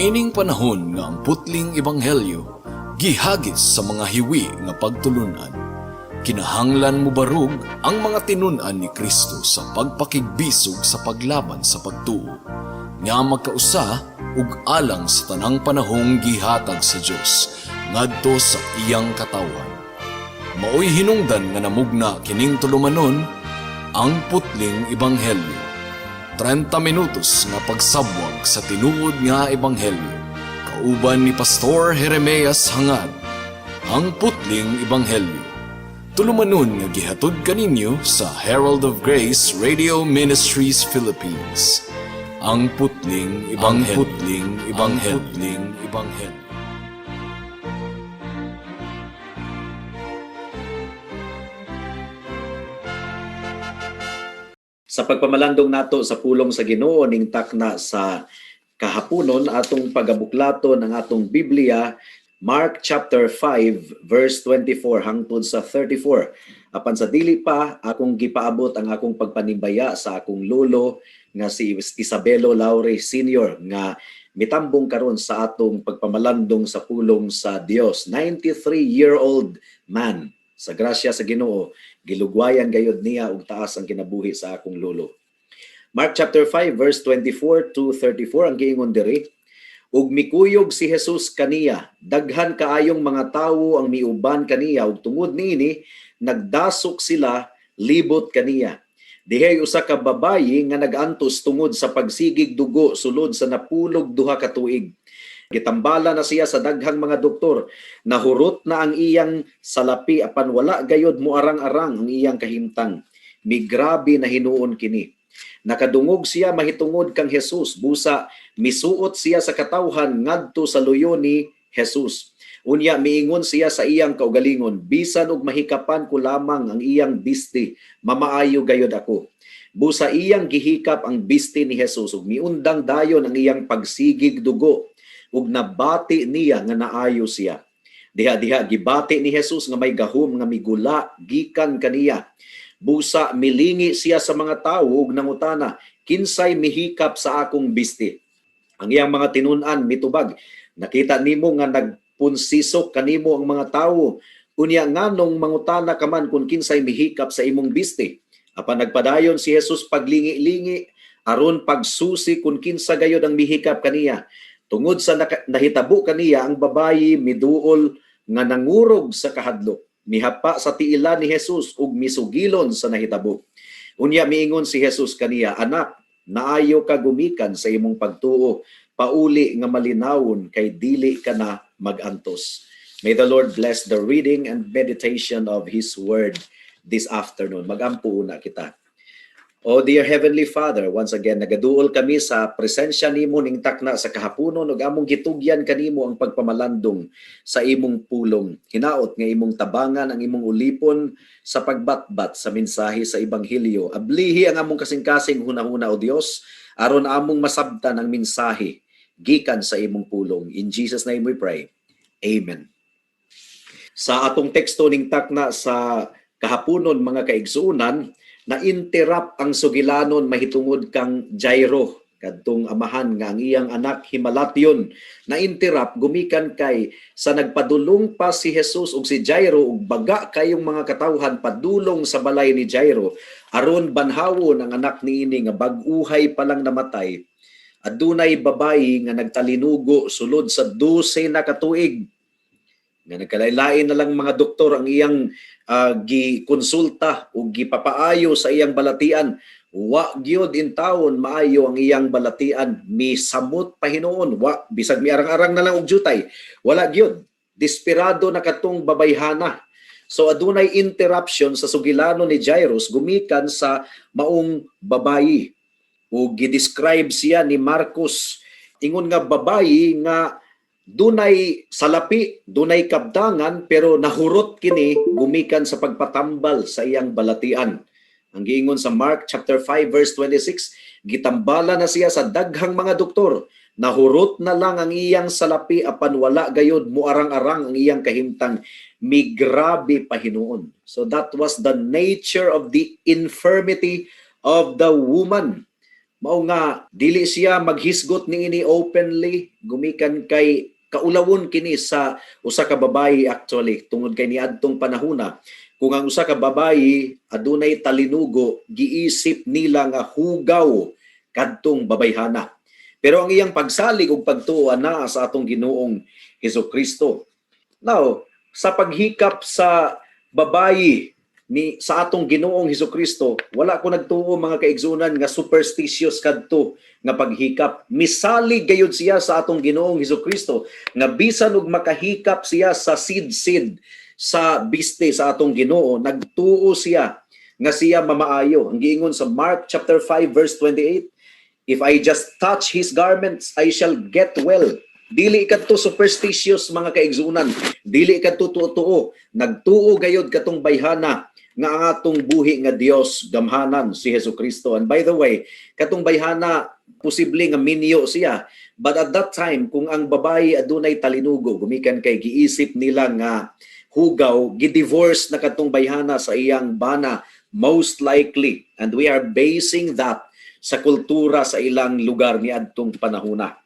Niining panahon nga ang putling ebanghelyo gihagis sa mga hiwi nga pagtulunan. Kinahanglan mo barug ang mga tinun-an ni Kristo sa pagpakigbisog sa paglaban sa pagtuo, nga magkausa ug alang sa tanang panahong gihatag sa Dios ngadto sa iyang katawan. Maoy hinungdan nga namugna kining tulumanon ang putling ebanghelyo. 30 minutos nga pagsabwag sa tinuod nga ebanghelyo. Kauban ni Pastor Jeremias Hangad, ang putling ebanghelyo. Tulumanon nga gihatod kaninyo sa Herald of Grace Radio Ministries Philippines. Ang putling ebanghelyo. Sa pagpamalandong nato sa pulong sa Ginoo ning takna sa kahaponon atong pagabuklaton ang atong Biblia, Mark chapter 5 verse 24 hangtod sa 34. Apan sa dili pa akong gipaabot ang akong pagpanimbaya sa akong lolo nga si Isabelo Laure Sr. nga mitambong karon sa atong pagpamalandong sa pulong sa Dios. 93-year-old man. Sa grasya sa Ginoo, gilugwayan gayud niya og taas ang kinabuhi sa akong lolo. Mark chapter 5 verse 24 to 34 ang giingon diri. Ug mikuyog si Jesus kaniya, daghan kaayong mga tawo ang miuban kaniya ug tungod niini nagdasok sila libot kaniya. Dihay usa ka babayi nga nagantos tungod sa pagsigig dugo sulod sa napulog duha ka tuig. Gitambala na siya sa daghang mga doktor, nahurot na ang iyang salapi apan wala gayod muarang-arang ang iyang kahimtang. Migrabe na hinuon kini. Nakadungog siya mahitungod kang Jesus, busa misuot siya sa katawhan ngadto sa luyo ni Jesus. Unya miingon siya sa iyang kaugalingon, bisan og mahikapan ko lamang ang iyang bisti, mamaayo gayod ako. Busa iyang gihikap ang bisti ni Jesus ug miundang dayon ang iyang pagsigig dugo. Ug nabati niya nga naayo siya. Diha-diha gibati ni Jesus nga may gahom nga migula gikan kaniya. Busa milingi siya sa mga tawo ug nangutana, kinsay mihikap sa akong bisti? Ang iyang mga tinun-an mitubag, nakita nimo nga nagpunsisok kanimo ang mga tawo. Unya nganong mangutana ka man kung kinsay mihikap sa imong bisti? Apan nagpadayon si Jesus paglingi-lingi aron pagsusi kung kinsa gayod ang mihikap kaniya. Tungod sa nahitabo kaniya, ang babayi miduol nga nangurog sa kahadlok. Mihapa sa tiila ni Jesus ug misugilon sa nahitabo. Unya miingon si Jesus kaniya, anak, naayo ka gumikan sa imong pagtuo. Pauli nga malinawon kay dili ka na magantos. May the Lord bless the reading and meditation of His Word this afternoon. Magampo na kita. Oh dear Heavenly Father, once again nagaduol kami sa presensya nimo ning takna sa kahaponon ug among gitugyan kanimo ang pagpamalandong sa imong pulong. Hinaot nga imong tabangan ang imong ulipon sa pagbatbat sa mensahe sa ebanghelyo. Ablihi ang among kasing-kasing hunahuna o Dios aron among masabtan ang mensahe gikan sa imong pulong. In Jesus name we pray. Amen. Sa atong teksto ning takna sa kahaponon mga kaigsuonan, na-interrupt ang sugilanon mahitungod kang Jairo, kadtong amahan nga ang iyang anak himalatyon. Na-interrupt gumikan kay sa nagpadulong pa si Jesus ug si Jairo ug baga kayong mga katawhan padulong sa balay ni Jairo aron banhawon ang anak niini nga bag-uhay pa lang namatay. Adunay babayi nga nagtalinugo sulod sa 12 na katuig. Nga nagkalailain na lang mga doktor ang iyang gikonsulta o gipapaayo sa iyang balatian. Wa gyud in taon maayo ang iyang balatian, misamot pa hinuon, wa bisag miarang-arang na lang og jutay. Wala gyud, desperado na katong babayhana. So adunay interruption sa sugilano ni Jairus gumikan sa maong babayi. O gidescribe siya ni Marcos, ingon nga babayi nga dunay salapi, dunay kabtangan, pero nahurot kini gumikan sa pagpatambal sa iyang balatian. Ang giingon sa Mark chapter 5 verse 26, gitambala na siya sa daghang mga doktor. Nahurot na lang ang iyang salapi apan wala gayod muarang-arang ang iyang kahimtang. Migrabe pa hinuon. So that was the nature of the infirmity of the woman. Mao nga dili siya maghisgot niini openly, gumikan kay kaulawon kini sa usa ka babayi actually tungod kay niadtong panahona. Kung ang usa ka babayi adunay talinugo, giisip nila nga hugaw kadtong babayhana. Pero ang iyang pagsalig ug pagtuo ana sa atong Ginoong Hesukristo. Now, sa paghikap sa babayi sa atong Ginoong Hesukristo, wala ko nagtuo mga kaigsunan nga superstitious kadto nga paghikap. Misalig gayud siya sa atong Ginoong Hesukristo nga bisan og makahikap siya sa sid-sid sa biste sa atong Ginoo, nagtuo siya nga siya mamaayo. Ang giingon sa Mark chapter 5 verse 28, if I just touch his garments, I shall get well. Dili kadto superstitious mga kaigsunan, dili kadto tuo. Nagtuo gayud katong bayhana nga ang atong buhi nga Dios gamhanan si Hesukristo. And by the way, katong bayhana posible nga minyo siya. But at that time, kung ang babayi adunay talinugo, gumikan kay giisip nila nga hugaw, gidivorce na katong bayhana sa iyang bana, most likely. And we are basing that sa kultura sa ilang lugar ni adtong panahona.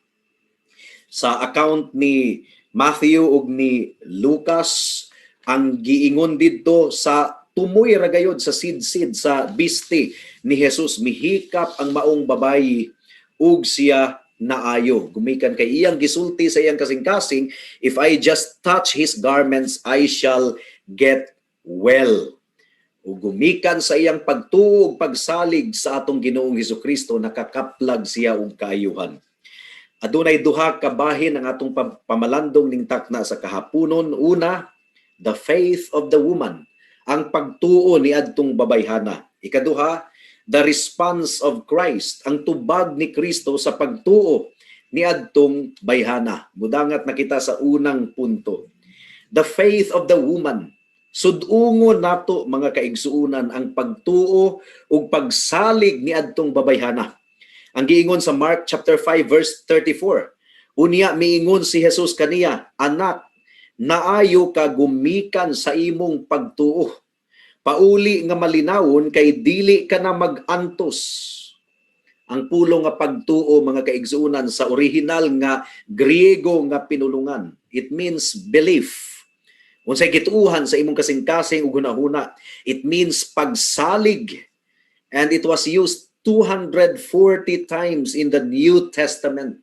Sa account ni Matthew ug ni Lucas, ang giingon didto sa tumoy ra gayud sa sid-sid sa biste ni Jesus, mihikap ang maong babayi ug siya naayo. Gumikan kay iyang gisulti sa iyang kasing-kasing, if I just touch his garments, I shall get well. O gumikan sa iyang pagtuo, pagsalig sa atong Ginoong Hesukristo, nakakaplag siya og kaayuhan. Adunay duha ka bahin ang atong pamalandong ning takna sa kahaponon. Una, the faith of the woman, ang pagtuo ni adtong babayhana. Ikaduha, the response of Christ, ang tubag ni Kristo sa pagtuo ni adtong bayhana. Mudangat na kita sa unang punto. The faith of the woman. Sudungon nato mga kaigsuunan ang pagtuo ug pagsalig ni adtong babayhana. Ang giingon sa Mark chapter 5 verse 34. Unya miingon si Jesus kaniya, anak, naayo ka gumikan sa imong pagtuo. Pauli nga malinawon kay dili ka na mag-antos. Ang pulong nga pagtuo mga kaigsuunan sa original nga Griego nga pinulungan. It means belief. Unsay gituuhan sa imong kasing-kasing ug hunahuna, it means pagsalig. And it was used 240 times in the New Testament.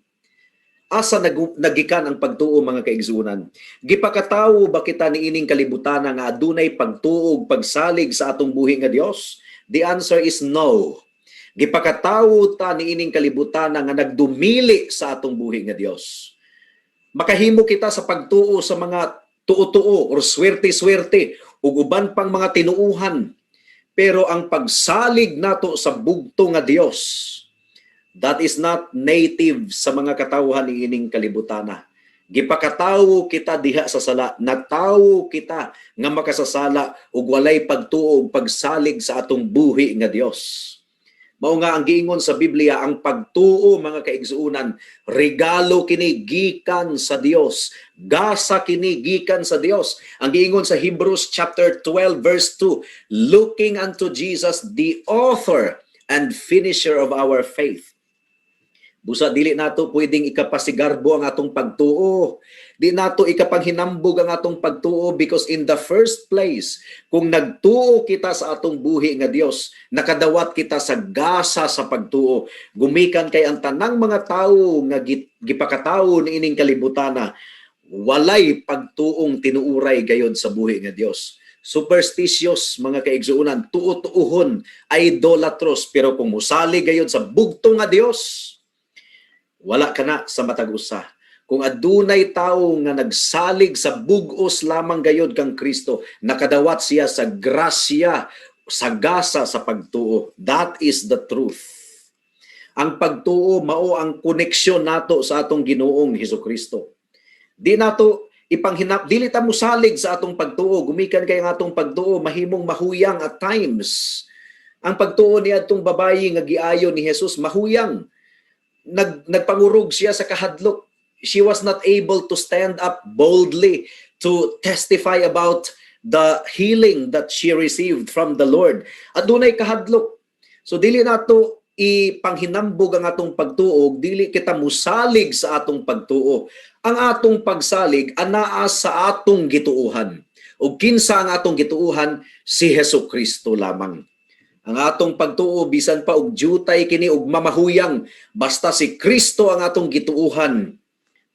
Asa nagikan ang pagtuo mga kaigsuunan? Gipakatawo ba kita niining kalibutan nga adunay pagtuo ug pagsalig sa atong buhi nga Dios? The answer is no. Gipakatawo ta niining kalibutan nga nagdumili sa atong buhi nga Dios. Makahimo kita sa pagtuo sa mga tuo-tuo or swerte-swerte ug uban pang mga tinuuhan. Pero ang pagsalig nato sa bugto nga Dios, that is not native sa mga katawhan niining kalibutana. Gipakatawo kita diha sa sala, natawo kita nga makasasala ug walay pagtuo ug pagsalig sa atong buhi nga Dios. Mao nga ang giingon sa Biblia, ang pagtuo mga kaigsuunan, regalo kini gikan sa Dios, gasa kini gikan sa Dios. Ang giingon sa Hebrews chapter 12 verse 2, looking unto Jesus, the author and finisher of our faith. Busa dili nato pwedeng ikapasigarbo ang atong pagtuo. Di nato ikapanghinambog ang atong pagtuo because in the first place, kung nagtuo kita sa atong buhi nga Dios, nakadawat kita sa gasa sa pagtuo. Gumikan kay ang tanang mga tawo nga gipakatawo niining kalibutana, walay pagtuong tinuuray gayod sa buhi nga Dios. Superstitious mga kaigsuunan, tuo-tuuhon, idolatros, pero kung musali gayod sa bugto nga Dios, wala ka na sa matag usa. Kung adunay tawo nga nagsalig sa bug-os lamang gayod kang Kristo, nakadawat siya sa grasya, sa gasa sa pagtuo. That is the truth. Ang pagtuo mao ang koneksyon nato sa atong Ginoong Hesukristo. Di nato ipanghinap, dili ta mosalig sa atong pagtuo, gumikan kay ang atong pagtuo mahimong mahuyang at times. Ang pagtuo ni atong babayi nga giayo ni Jesus mahuyang. Nagpangurog siya sa kahadlok. She was not able to stand up boldly to testify about the healing that she received from the Lord. Adunay kahadlok. So dili nato ipanghinambog ang atong pagtuo, dili kita musalig sa atong pagtuo. Ang atong pagsalig anaa sa atong gituuhan. O kinsa ang atong gituuhan? Si Hesukristo lamang. Ang atong pagtuo bisan pa og jutay kini og mamahuyang, basta si Kristo ang atong gituuhan.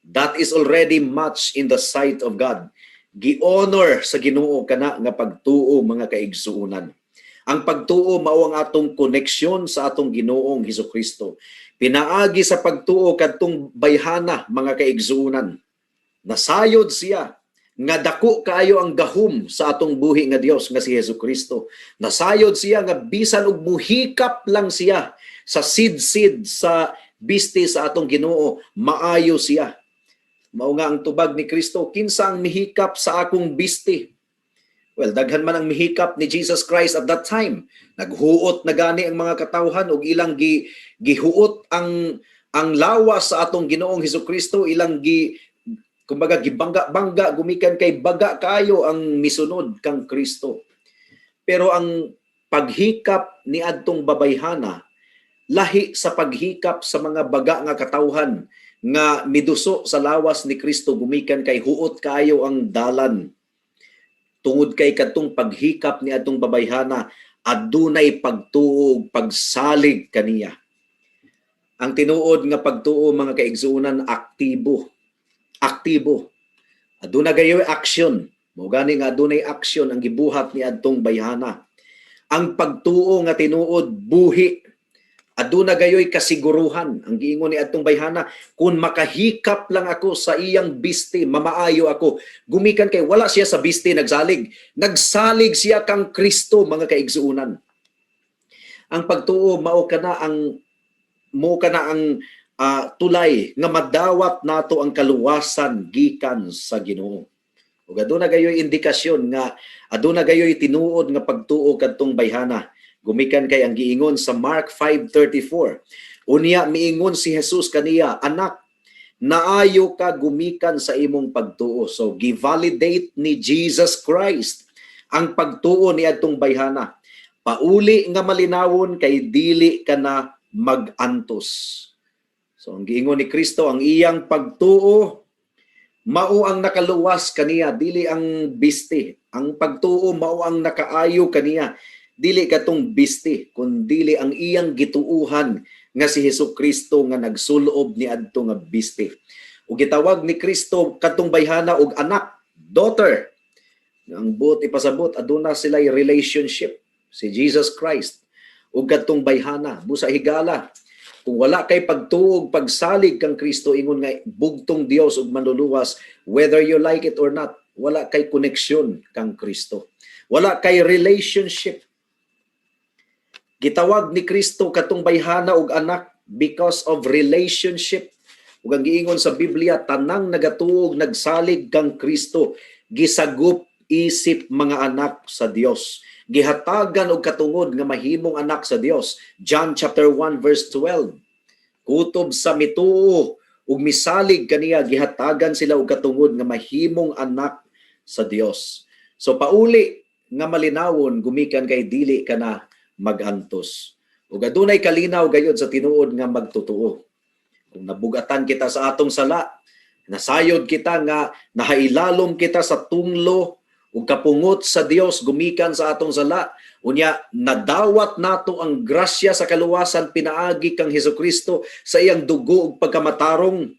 That is already much in the sight of God. Gi-honor sa Ginoo kana nga pagtuo, mga kaigsuonan. Ang pagtuo mao ang atong koneksyon sa atong Ginoong Hesukristo. Pinaagi sa pagtuo kadtong bayhana, mga kaigsuonan. Nasayod siya nga dako kaayo ang gahom sa atong buhi nga Dios nga si Hesukristo. Nasayod siya nga bisan og muhikap lang siya sa sid-sid sa biste sa atong Ginoo, maayo siya. Mao nga ang tubag ni Kristo, kinsa ang mihikap sa akong biste? Well, daghan man ang mihikap ni Jesus Christ at that time. Naghuot na gani ang mga katawhan og ilang gihuot ang lawas sa atong Ginoong Hesukristo, ilang kumbaga gibangga-bangga, gumikan kay baga kayo ang misunod kang Kristo. Pero ang paghikap ni adtong babayhana lahi sa paghikap sa mga baga nga katawhan nga miduso sa lawas ni Kristo, gumikan kay huot kayo ang dalan. Tungod kay kadtong paghikap ni adtong babayhana, adunay pagtuo, pagsalig kaniya. Ang tinuod nga pagtuo, mga kaigsuonan, aktibo. Aduna gayoy action. Mao gani nga adunay action ang gibuhat ni adtong bayhana. Ang pagtuo nga tinuod, buhi. Aduna gayoy kasiguruhan. Ang giingon ni adtong bayhana, kung makahikap lang ako sa iyang biste, mamaayo ako. Gumikan kay wala siya sa biste nagsalig. Nagsalig siya kang Kristo, mga kaigsuonan. Ang pagtuo mao kana ang tulay nga madawat nato ang kaluwasan gikan sa Ginoo. Ug aduna gayoy indikasyon nga aduna gayoy tinuod nga pagtuo kadtong bayhana. Gumikan kay ang giingon sa Mark 5:34. Unya miingon si Jesus kaniya, anak, naayo ka gumikan sa imong pagtuo. So gi-validate ni Jesus Christ ang pagtuo ni adtong bayhana. Pauli nga malinawon kay dili ka na mag-antos. So ang giingon ni Kristo, ang iyang pagtuo mao ang nakaluwas kaniya, dili ang biste. Ang pagtuo mao ang nakaayo kaniya, dili katong biste, kundi ang iyang gituuhan nga si Hesukristo nga nagsulob ni adto nga biste. Ug gitawag ni Kristo katong bayhana og anak, daughter. Ang buot ipasabot, aduna sila'y relationship si Jesus Christ ug katong bayhana, busa higala. Kung wala kay pagtuog, pagsalig kang Kristo, ingon nga bugtong Dios ug manluluwas, whether you like it or not, wala kay koneksyon kang Kristo. Wala kay relationship. Gitawag ni Kristo katong bayhana ug anak because of relationship. Ug ang giingon sa Biblia, tanang nagatuog, nagsalig kang Kristo, gisagop isip mga anak sa Dios. Gihatagan og katungod nga mahimong anak sa Dios. John chapter 1 verse 12. Kutob sa mituo ug misalig kaniya, gihatagan sila og katungod nga mahimong anak sa Dios. So pauli nga malinawon, gumikan kay dili ka na mag-antos. Ug adunay kalinaw gayud sa tinuod nga magtutuo. Kung nabugatan kita sa atong sala, nasayod kita nga nahailalom kita sa tunglo ug kapungot sa Dios gumikan sa atong sala, unya nadawat nato ang grasya sa kaluwasan pinaagi kang Hesukristo sa iyang dugo ug pagkamatarong.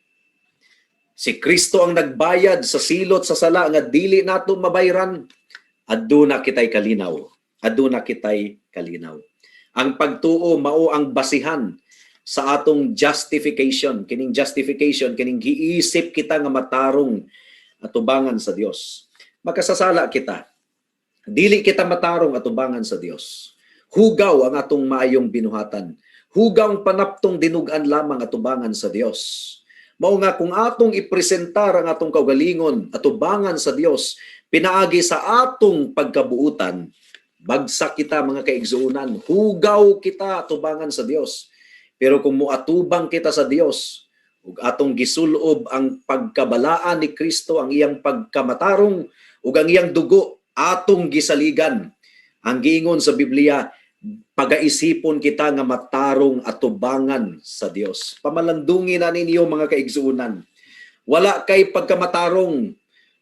Si Kristo ang nagbayad sa silot sa sala nga dili nato mabayran. Aduna kitay kalinaw. Aduna kitay kalinaw. Ang pagtuo mao ang basihan sa atong justification. Kining justification, kining giisip kita nga matarong atubangan sa Dios. Makasasala kita. Dili kita matarong atubangan sa Dios. Hugaw ang atong maayong binuhatan. Hugaw ang panaptong dinugan lamang atubangan sa Dios. Mao nga kung atong ipresentar ang atong kaugalingon atubangan sa Dios, pinaagi sa atong pagkabuutan, bagsak kita, mga kaigsuonan. Hugaw kita atubangan sa Dios. Pero kung muatubang kita sa Dios, ug atong gisulob ang pagkabalaan ni Kristo, ang iyang pagkamatarong ug ang iyang dugo atong gisaligan. Ang giingon sa Biblia, pagaisipon kita nga matarong atubangan sa Dios. Pamalandungin na ninyo mga kaigsuunan. Wala kay pagkamatarong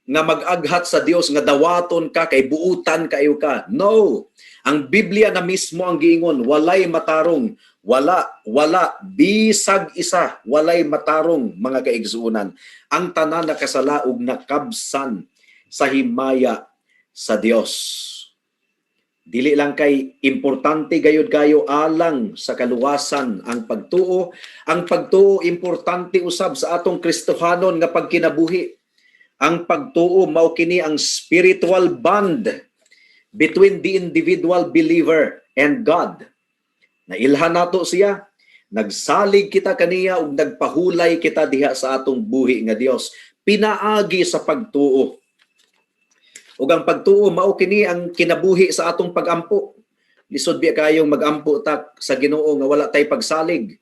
nga mag-aghat sa Dios nga dawaton ka kay buutan kayo ka. No. Ang Biblia na mismo ang giingon, walay matarong, wala bisag isa, walay matarong mga kaigsuunan. Ang tanan nakasalaog na kabsan sa himaya sa Dios. Dili lang kay importante gayud kayo alang sa kaluwasan ang pagtuo. Ang pagtuo importante usab sa atong Kristohanon nga pagkinabuhi. Ang pagtuo mao kini ang spiritual bond between the individual believer and God. Nailhan nato siya, nagsalig kita kaniya ug nagpahulay kita diha sa atong buhi nga Dios. Pinaagi sa pagtuo. Ug ang pagtuo mao kini ang kinabuhi sa atong pagampo. Lisod biya kayong magampo ta sa Ginoo nga wala tay pagsalig.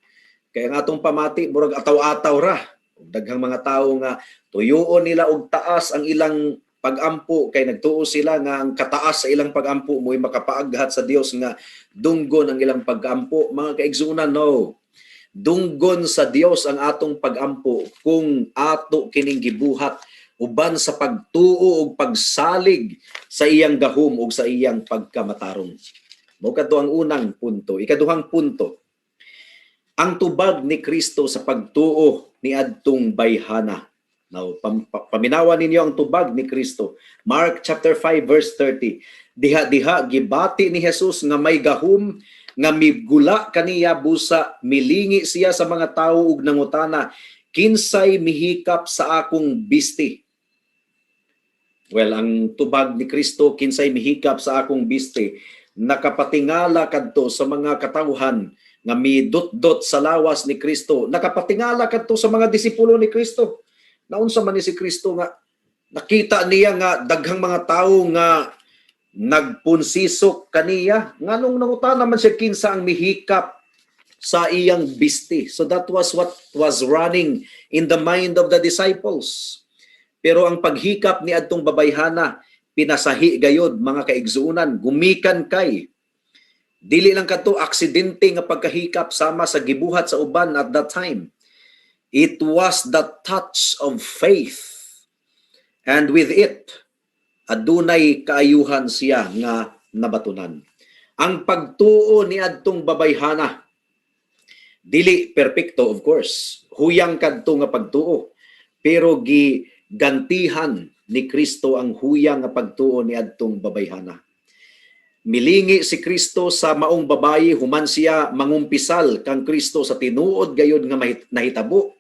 Kaya ang atong pamati murag ataw-ataw ra. Ug daghang mga tawo nga tuyoon nila og taas ang ilang pagampo kay nagtuo sila nga ang kataas sa ilang pagampo mo'y makapaaghat sa Dios nga dunggon ang ilang pagampo. Mga kaigsunan, no. Dunggon sa Dios ang atong pagampo kung ato kining gibuhat uban sa pagtuo ug pagsalig sa iyang gahom ug sa iyang pagkamatarong. Mao kadto ang unang punto. Ikaduhang punto, ang tubag ni Kristo sa pagtuo ni adtong bayhana. Now, paminawan ninyo ang tubag ni Kristo. Mark chapter 5 verse 30. Diha gibati ni Jesus nga may gahom nga migula kaniya busa, milingi siya sa mga tawo ug nangutana, kinsay mihikap sa akong bisti? Well, ang tubag ni Kristo, kinsay mihikap sa akong bisti, nakapatingala kadto sa mga katawhan nga midot-dot sa lawas ni Kristo. Nakapatingala kadto sa mga disipulo ni Kristo. Naunsa man ni si Kristo nga nakita niya nga daghang mga tawo nga nagpunsisok kaniya, nganong nangutana man siya kinsa ang mihikap sa iyang bisti. So that was what was running in the mind of the disciples. Pero ang paghikap ni adtong babayhana, pinasahi gayod mga kaigsuunan, gumikan kay dili lang kadto aksidente nga pagkahikap sama sa gibuhat sa uban at that time. It was the touch of faith. And with it, adunay kaayuhan siya nga nabatunan. Ang pagtuo ni adtong babayhana, dili perpekto of course. Huyang kadto nga pagtuo. Pero gigantihan ni Kristo ang huyang nga pagtuo ni adtong babayhana. Milingi si Kristo sa maong babayi, human siya mangumpisal kang Kristo sa tinuod gayud nga nahitabo.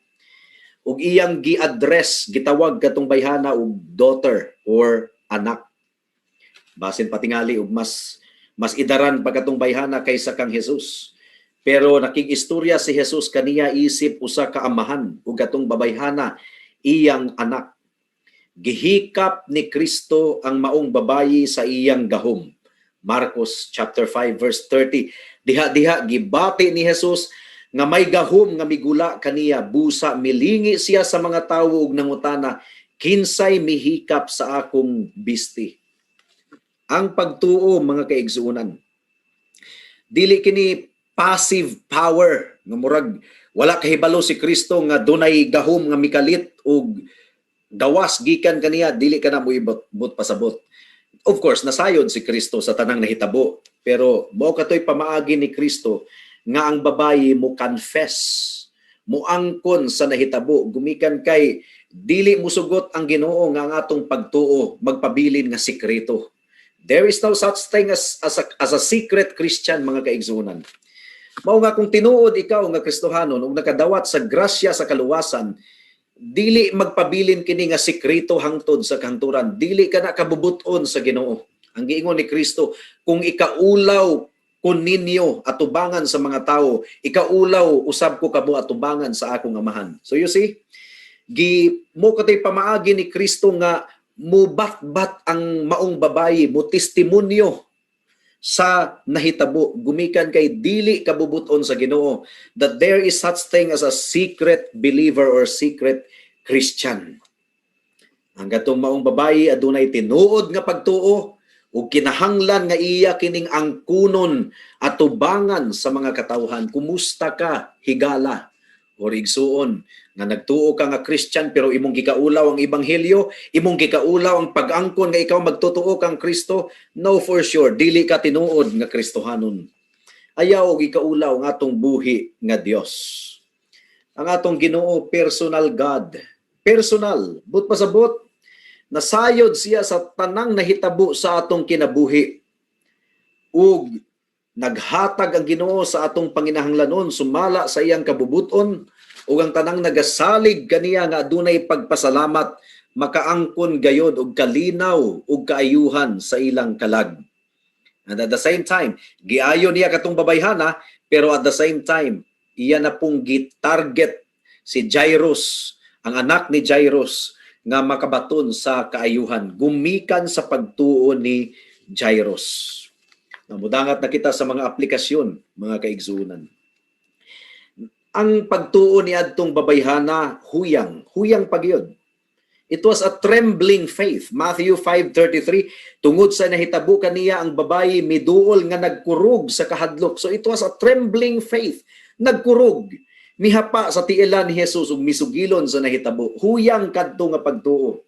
Ug iyang gi-address, gitawag katong bayhana og daughter or anak. Basin patingali og mas idaran pa katong bayhana kaysa kang Jesus. Pero nakig-istorya si Jesus kaniya isip usa ka amahan ug katong babayhana iyang anak. Gihikap ni Kristo ang maong babayi sa iyang gahom. Marcos chapter 5 verse 30. Diha gibati ni Jesus nga may gahom nga migula kaniya busa, milingi siya sa mga tawo ug nangutana, kinsay mihikap sa akong bisti? Ang pagtuo mga kaigsuunan, dili kini passive power nga murag wala kahibalo si Kristo nga dunay gahom nga mikalit ug gawas gikan kaniya, dili ka na moibot pasabot. Of course, nasayod si Kristo sa tanang nahitabo, pero mao katoy pamaagi ni Kristo nga ang babayi mo confess, mo angkon sa nahitabo, gumikan kay dili musugot ang Ginoo nga ang atong pagtuo magpabilin nga sikreto. There is no such thing as a secret Christian mga kaigsunan. Mao nga kung tinuod ikaw nga Kristohanon ug nakadawat sa grasya sa kaluwasan, dili magpabilin kini nga sikreto hangtod sa kanturan. Dili ka na kabubuton sa Ginoo. Ang giingon ni Kristo, kung ikaulaw kun ninyo atubangan sa mga tao, ikaulaw usab ko kamo atubangan sa akong amahan. So you see, mo katay pamaagi ni Kristo nga mubatbat ang maong babayi, mo testimonyo sa nahitabo, gumikan kay dili kabubuton sa Ginoo, that there is such thing as a secret believer or secret Christian. Ang gatong maong babayi adunay tinuod nga pagtuo, ug kinahanglan nga iya kining angkunon at tubangan sa mga katawhan. Kumusta ka, higala o igsuon nga nagtuo ka nga Christian pero imong gikaulaw ang ebanghelyo, imong gikaulaw ang pag-angkon nga ikaw magtotoo kang Kristo? No, for sure, dili ka tinuod nga Kristohanon. Ayaw og ikaulaw ang atong buhi nga Dios. Ang atong Ginoo, personal God. Personal, but pasabot, nasayod siya sa tanang nahitabo sa atong kinabuhi. Ug naghatag ang Ginoo sa atong panginahanglanon, sumala sa iyang kabubuton, ug ang tanang nagasalig kaniya nga adunay pagpasalamat, makaangkon gayod og kalinaw ug kaayuhan sa ilang kalag. And at the same time, giayo niya katong babayhana, pero at the same time, iya na pong gitarget si Jairus, ang anak ni Jairus, nga makabaton sa kaayuhan, gumikan sa pagtuo ni Jairus. Namudangat na kita sa mga aplikasyon, mga kaigsunan. Ang pagtuo ni adtong babayhana, huyang pagyod. It was a trembling faith. Matthew 5:33, tungod sa nahitabo kaniya ang babayi miduol nga nagkurog sa kahadlok. So it was a trembling faith. Nagkurog, mihapa sa tiilan ni Jesus ug misugilon sa nahitabo. Huyang kadto nga pagtuo.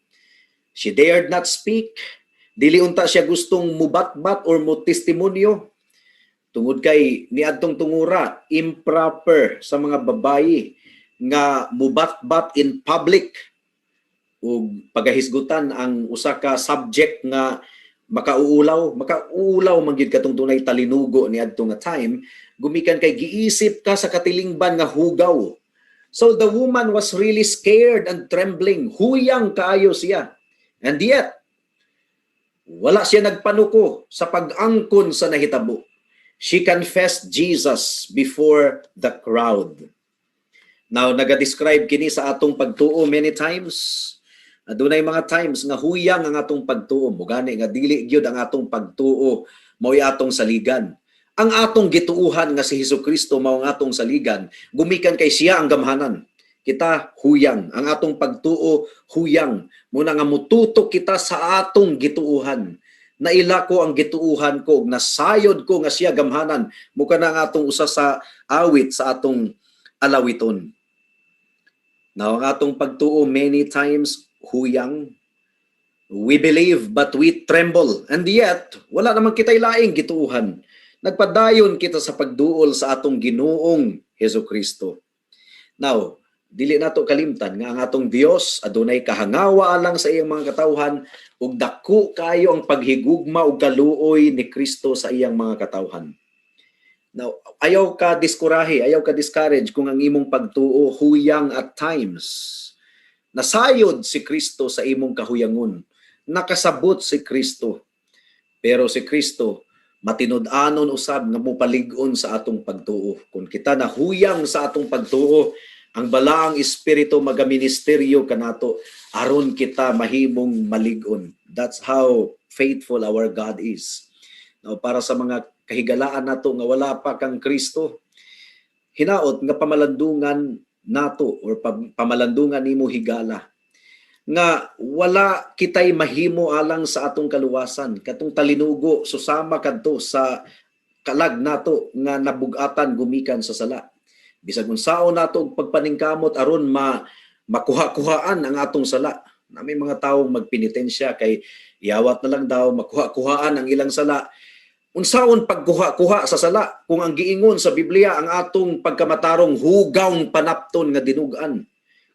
She dared not speak. Dili unta siya gustong mubatbat or mo testimonyo. Tungod kay niadtong tungura, improper sa mga babayi nga mubatbat in public ug pagahisgutan ang usa ka subject nga makauulaw man gyud katong tunay talinugo ni adto nga time, gumikan kay giisip ka sa katilingban nga hugaw. So the woman was really scared and trembling. Huyang kaayo siya. And yet, wala siya nagpanuko sa pag-angkon sa nahitabo. She confessed Jesus before the crowd. Now, naga-describe kini sa atong pagtuo many times. Adunay mga times nga huyang ang atong pagtuo. Mugani nga dili gyud ang atong pagtuo mao'y atong saligan. Ang atong gituuhan nga si Hesukristo mao ang atong saligan, gumikan kay siya ang gamhanan. Kita huyang, ang atong pagtuo huyang. Muna nga mututok kita sa atong gituuhan. Naila ko ang gituuhan ko, nasayod ko nga siya gamhanan. Muka na ang atong usa sa awit sa atong alawiton. Now, ang atong pagtuo many times huyang. We believe but we tremble. And yet, wala naman kita'y laing gituuhan. Nagpadayon kita sa pagduol sa atong Ginoong Hesukristo. Now, dili nato kalimtan nga ang atong Dios adunay kahangawa alang sa iyang mga katawhan ug dako kayo ang paghigugma ug kaluoy ni Kristo sa iyang mga katawhan. Now, ayaw ka diskurahe, ayaw ka discourage kung ang imong pagtuo huyang at times. Nasayod si Kristo sa imong kahuyangon. Nakasabot si Kristo. Pero si Kristo matinud-anon usab nga mopalig-on sa atong pagtuo. Kung kita nahuyang sa atong pagtuo, ang balaang espiritu magaministeryo kanato aron kita mahimong malig-on. That's how faithful our God is. Now, para sa mga kahigalaan nato nga wala pa kang Kristo, hinaot nga pamalandungan nato or pamalandungan nimo higala nga wala kitay mahimo alang sa atong kaluwasan. Katong talinugo susama kadto sa kalag nato nga nabugatan gumikan sa sala. Bisag unsaon nato og pagpaningkamot aron makuha-kuhaan ang atong sala. Na may mga tawong magpenitensya kay iyawat na lang daw makuha-kuhaan ang ilang sala. Unsaon pagkuha-kuha sa sala kung ang giingon sa Biblia ang atong pagkamatarong hugawng panapton nga dinugan.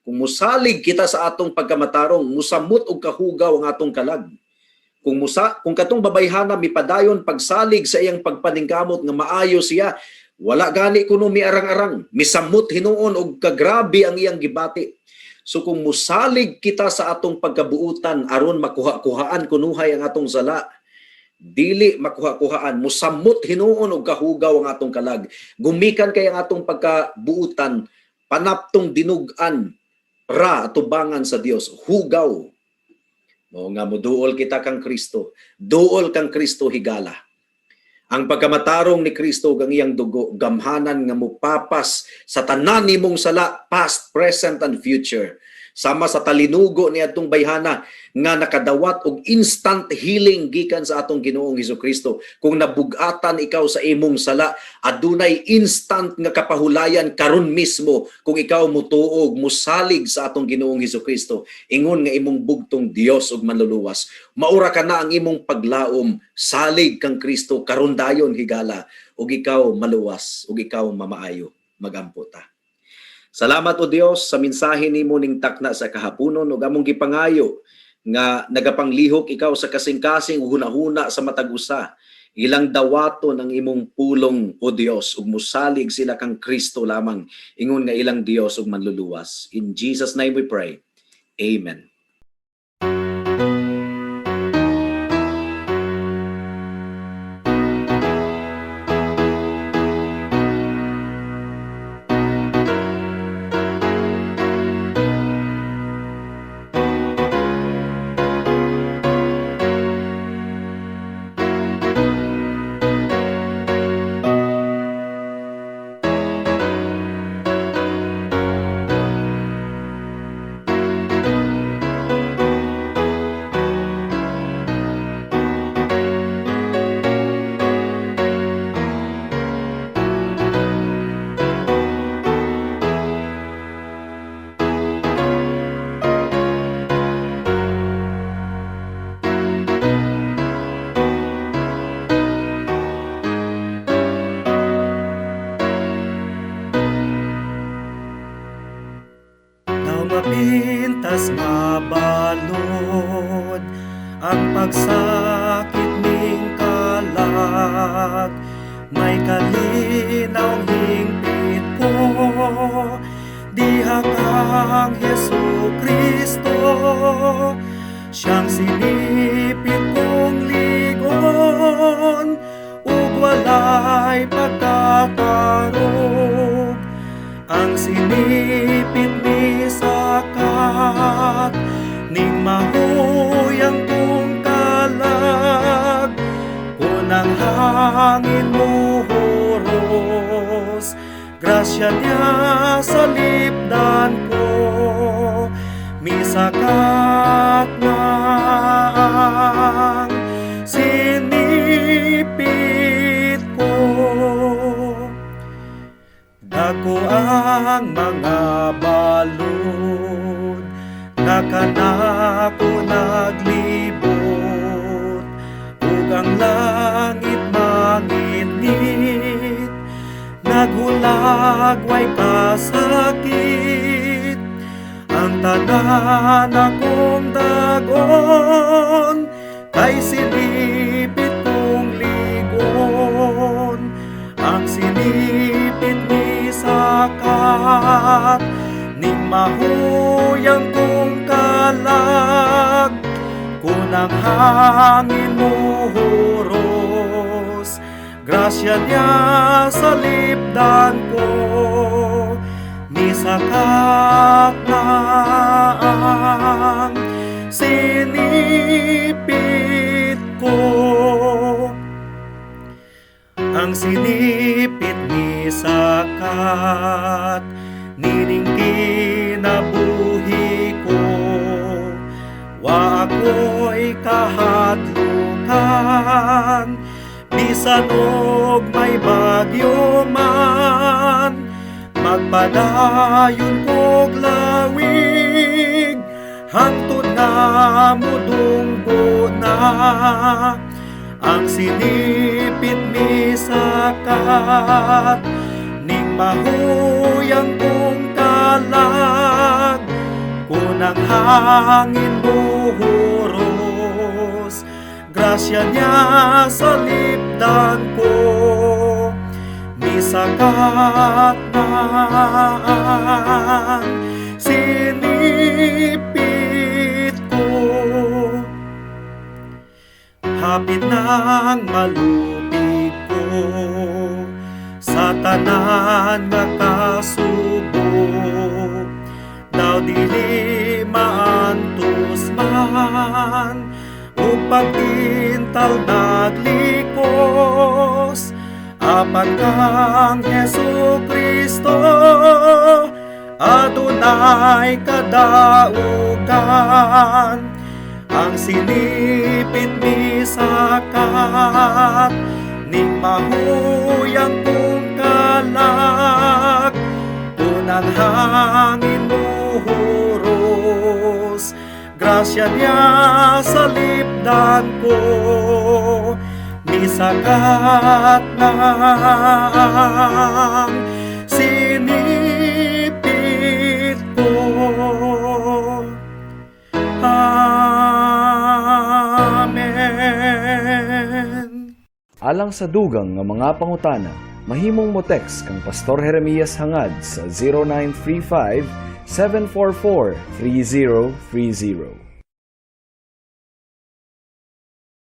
Kung musalig kita sa atong pagkamatarong, musamot og kahugaw ang atong kalag. Kung katong babayhana mipadayon pagsalig sa iyang pagpaningkamot nga maayo siya, wala gani kuno miarang-arang, misamot hinuon og kagrabe ang iyang gibati. So kung musalig kita sa atong pagkabuutan aron makuha-kuhaan kunuhay ang atong sala, dili makuha-kuhaan, musamot hinuon og kahugaw ang atong kalag. Gumikan kay ang atong pagkabuutan, panaptong dinugan ra atubangan sa Dios, hugaw. Mo nga moduol kita kang Kristo, duol kang Kristo higala. Ang pagkamatarong ni Kristo ang iyang dugo, gamhanan nga mupapas sa tanan nimong sala, past, present, and future. sama sa talinugo ni atong bayhana nga nakadawat og instant healing gikan sa atong Ginoong Hesukristo. Kung nabugatan ikaw sa imong sala, adunay instant nga kapahulayan karon mismo kung ikaw mutuog, musalig sa atong Ginoong Hesukristo. Ingon nga imong bugtong Dios og manluluwas. Maura ka na ang imong paglaom, salig kang Kristo karon dayon higala, ug ikaw maluwas, ug ikaw mamaayo, magampo ta. Salamat o Dios sa mensahe nimo ning takna sa kahaponon ug among gipangayo nga nagapanglihok ikaw sa kasing-kasing hunahuna sa matag usa. Ilang dawaton ang imong pulong o Dios ug musalig sila kang Kristo lamang, ingon nga ilang Dios ug manluluwas. In Jesus name we pray. Amen. Mapintas mabalod ang pagsakit ning kalag, may kalinaw hingpit ko, diha kang Hesukristo, siyang sinipit kong ligon, ug walay pagkatarog, ang sinipit ni sakat ning mahuyang kong kalag, unang hangin muhuros, grasya niya sa lipdan ko, misakat na ang sinipit ko. Dako ang mga balod, nga kanako naglibot, ug ang langit mangitngit, naghulag way kasakit, ang tanan akong dagon, kay sinipit kong ligon, ang sinipit ni sakat ning mahuyang kong kalag, kunang hangin muhuros, grasya niya sa lipdan ko, misakat na ang sinipit ko. Ang sinipit ni sakat nining kinabuhi ko, wa ako'y kahadlukan, bisan og may bagyo man, magpadayon kog lawig, hangtod nga mudunggo na, ang sinipit ni sakat ning mahuyang kong kalag, kunang hangin buhuros, grasya niya sa lipdan ko, misakat na ang sinipit ko. Hapit nang malupig ko sa tanan nga kasubo, daw dili maantos man, ug pagtintal naglikos, apan kang Hesukristo, adunay kadaugan, ang sinipit mi sakat, ning mahuyang kong kalak, unang hangin muhuros, grasya niya sa lipdan ko, misakat na ang sinipit ko. Amen. Alang sa dugang nga mga pangutana, mahimong mo text kang Pastor Jeremias hangad sa 0935 744 3030.